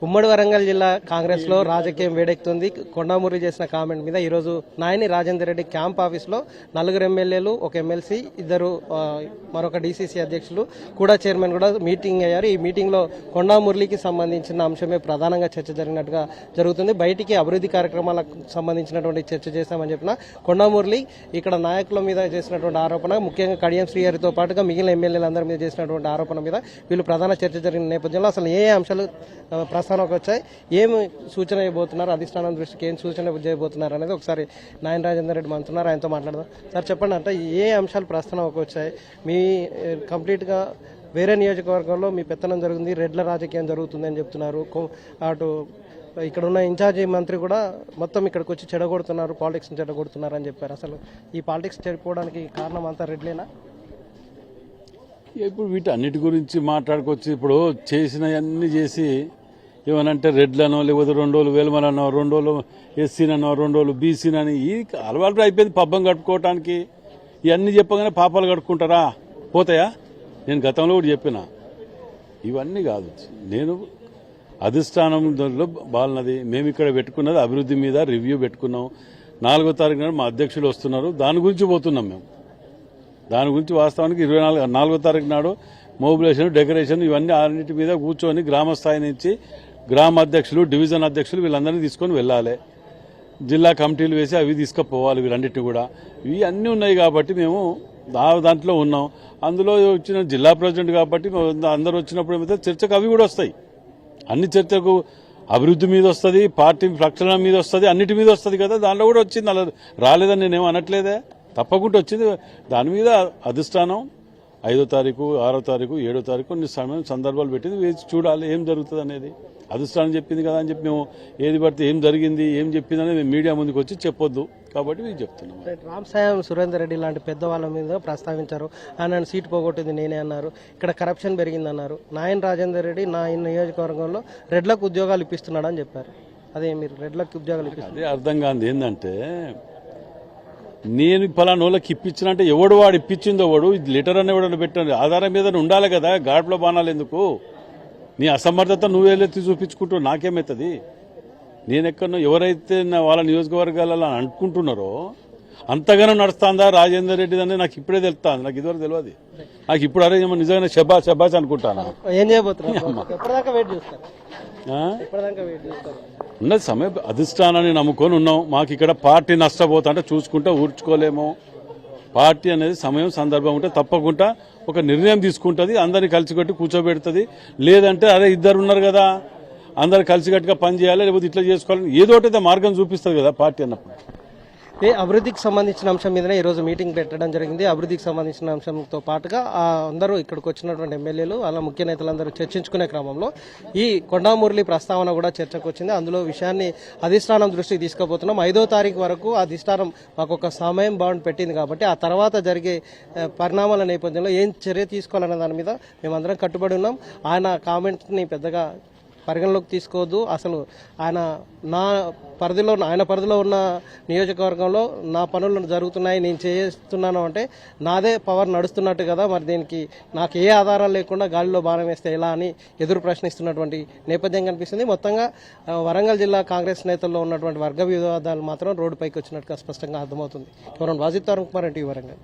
ఉమ్మడి వరంగల్ జిల్లా కాంగ్రెస్ లో రాజకీయం వేడెక్కుతుంది. కొండామురళి చేసిన కామెంట్ మీద ఈరోజు నాయని రాజేందర్ రెడ్డి క్యాంప్ ఆఫీస్లో 4 ఎమ్మెల్యేలు, 1 ఎమ్మెల్సీ, 2 మరొక డీసీసీ అధ్యక్షులు కూడా చైర్మన్ కూడా మీటింగ్ అయ్యారు. ఈ మీటింగ్ లో కొండామురళికి సంబంధించిన అంశమే ప్రధానంగా చర్చ జరిగినట్టుగా జరుగుతుంది. బయటికి అభివృద్ధి కార్యక్రమాలకు సంబంధించినటువంటి చర్చ చేశామని చెప్పిన కొండామురళి ఇక్కడ నాయకుల మీద చేసినటువంటి ఆరోపణ, ముఖ్యంగా కడియం శ్రీహరితో పాటుగా మిగిలిన ఎమ్మెల్యేలందరి మీద చేసినటువంటి ఆరోపణ మీద వీళ్ళు ప్రధాన చర్చ జరిగిన నేపథ్యంలో అసలు ఏ అంశాలు ప్రస్తావనకు వచ్చాయి, ఏమి సూచన ఇవ్వబోతున్నారు, అధిష్టానం దృష్టికి ఏం సూచన చేయబోతున్నారు అనేది ఒకసారి నాయన రాజేందర్ రెడ్డి మంత్రున్నారు, ఆయనతో మాట్లాడదాం. సార్ చెప్పండి, అంటే ఏ అంశాలు ప్రస్తావనకు వచ్చాయి? మీ కంప్లీట్గా వేరే నియోజకవర్గంలో మీ పెత్తనం జరిగింది, రెడ్ల రాజకీయం జరుగుతుంది అని చెప్తున్నారు. అటు ఇక్కడ ఉన్న ఇన్ఛార్జి మంత్రి కూడా మొత్తం ఇక్కడికి వచ్చి చెడగొడుతున్నారు, పాలిటిక్స్ చెడగొడుతున్నారు అని చెప్పారు. అసలు ఈ పాలిటిక్స్ చెడిపోవడానికి కారణం అంతా రెడ్లేనా? ఇప్పుడు వీటన్నిటి గురించి మాట్లాడుకోవచ్చు. ఇప్పుడు చేసినవన్నీ చేసి ఏమనంటే రెడ్లనో, లేకపోతే 2 రోజులు వేలమనో, 2 రోజులు ఎస్సీనో, 2 రోజులు బీసీనని ఈ అలవాటు అయిపోయింది పబ్బం కట్టుకోవటానికి. ఇవన్నీ చెప్పగానే పాపాలు కట్టుకుంటారా, పోతాయా? నేను గతంలో కూడా చెప్పిన ఇవన్నీ కాదు. నేను అధిష్టానంలో బాలనది మేము ఇక్కడ పెట్టుకున్నది అభివృద్ధి మీద రివ్యూ పెట్టుకున్నాం. 4వ తారీఖు నాడు మా అధ్యక్షులు వస్తున్నారు, దాని గురించి పోతున్నాం మేము. దాని గురించి వాస్తవానికి 4వ తారీఖు నాడు మొబిలైజేషన్, డెకరేషన్ ఇవన్నీ అన్నిటి మీద కూర్చొని గ్రామ స్థాయి నుంచి గ్రామ అధ్యక్షులు, డివిజన్ అధ్యక్షులు వీళ్ళందరినీ తీసుకొని వెళ్ళాలి. జిల్లా కమిటీలు వేసి అవి తీసుకుపోవాలి. వీళ్ళన్నిటిని కూడా ఇవి అన్నీ ఉన్నాయి కాబట్టి మేము దాంట్లో ఉన్నాం. అందులో వచ్చిన జిల్లా ప్రెసిడెంట్ కాబట్టి అందరూ వచ్చినప్పుడు ఏమైతే చర్చకు అవి కూడా వస్తాయి. అన్ని చర్చకు అభివృద్ధి మీద వస్తుంది, పార్టీ ప్రక్షాళన మీద వస్తుంది, అన్నిటి మీద వస్తుంది కదా. దాంట్లో కూడా వచ్చింది, అలా రాలేదని నేనేం అనట్లేదే, తప్పకుండా వచ్చింది. దాని మీద అధిష్టానం 5వ తారీఖు, 6వ తారీఖు, 7వ తారీఖు కొన్ని సందర్భాలు పెట్టింది, వేసి చూడాలి ఏం జరుగుతుంది అనేది. అధిష్టానం చెప్పింది కదా అని చెప్పి మేము ఏది పడితే ఏం జరిగింది, ఏం చెప్పింది అనేది మేము మీడియా ముందుకు వచ్చి చెప్పొద్దు కాబట్టి మేము చెప్తున్నాం. రామ్ సాయం సురేందర్ రెడ్డి లాంటి పెద్దవాళ్ళ మీద ప్రస్తావించారు. ఆయన సీటు పోగొట్టింది నేనే అన్నారు, ఇక్కడ కరప్షన్ పెరిగిందన్నారు. నాయన రాజేందర్ రెడ్డి నా నియోజకవర్గంలో రెడ్లకు ఉద్యోగాలు ఇప్పిస్తున్నాడు అని చెప్పారు. అదే మీరు రెడ్లకు ఉద్యోగాలు ఇప్పిస్తారు, అదే అర్థం కాదు. ఏంటంటే నేను పలానా వాళ్ళకి ఇప్పించినంటే ఎవడు వాడు ఇప్పించిందో వాడు లెటర్ అని ఎవడన్నా పెట్టండి, ఆధారం మీద ఉండాలి కదా. గాడ్లో బాణాలు ఎందుకు? నీ అసమర్థత నువ్వేలెత్తి చూపించుకుంటూ నాకేమవుతుంది? నేనెక్కడో ఎవరైతే వాళ్ళ నియోజకవర్గాలలో అనుకుంటున్నారో అంతగానో నడుస్తుందా రాజేందర్ రెడ్డి అని నాకు ఇప్పుడే తెలుస్తాను. నాకు ఇదివరకు తెలియదు. నాకు ఇప్పుడు అరే నిజంగా శబాష్ అనుకుంటాను. ఏం చేయబోతున్నారు? ఉన్నది సమయం అధిష్టానాన్ని నమ్ముకొని ఉన్నాం. మాకు ఇక్కడ పార్టీ నష్టపోతా అంటే చూసుకుంటా ఊర్చుకోలేము. పార్టీ అనేది సమయం సందర్భం ఉంటే తప్పకుండా ఒక నిర్ణయం తీసుకుంటుంది, అందరినీ కలిసికట్టి కూర్చోబెడుతుంది. లేదంటే అరే ఇద్దరు ఉన్నారు కదా, అందరు కలిసికట్టుగా పని చేయాలి, లేకపోతే ఇట్లా చేసుకోవాలని ఏదో ఒకటి మార్గం చూపిస్తుంది కదా పార్టీ అన్నప్పుడు. అభివృద్ధికి సంబంధించిన అంశం మీదనే ఈరోజు మీటింగ్ పెట్టడం జరిగింది. అభివృద్ధికి సంబంధించిన అంశంతో పాటుగా అందరూ ఇక్కడికి వచ్చినటువంటి ఎమ్మెల్యేలు అలా ముఖ్య నేతలందరూ చర్చించుకునే క్రమంలో ఈ కొండామురళి ప్రస్తావన కూడా చర్చకు వచ్చింది. అందులో విషయాన్ని అధిష్టానం దృష్టికి తీసుకుపోతున్నాం. 5వ తారీఖు వరకు అధిష్టానం మాకు ఒక సమయం బాండ్ పెట్టింది కాబట్టి ఆ తర్వాత జరిగే పరిణామాల నేపథ్యంలో ఏం చర్య తీసుకోవాలనే దాని మీద మేమందరం కట్టుబడి ఉన్నాం. ఆయన కామెంట్ని పెద్దగా పరిగణలోకి తీసుకోవద్దు. అసలు ఆయన పరిధిలో ఉన్న నియోజకవర్గంలో నా పనులు జరుగుతున్నాయి, నేను చేస్తున్నాను అంటే నాదే పవర్ నడుస్తున్నట్టు కదా. మరి దీనికి నాకు ఏ ఆధారాలు లేకుండా గాలిలో బాణం వేస్తే ఎలా అని ఎదురు ప్రశ్నిస్తున్నటువంటి నేపథ్యం కనిపిస్తుంది. మొత్తంగా వరంగల్ జిల్లా కాంగ్రెస్ నేతల్లో ఉన్నటువంటి వర్గ వివాదాలు మాత్రం రోడ్డుపైకి వచ్చినట్టుగా స్పష్టంగా అర్థమవుతుంది. వాజిద్ తరుణ్ కుమార్, ఎన్టీవీ వరంగల్.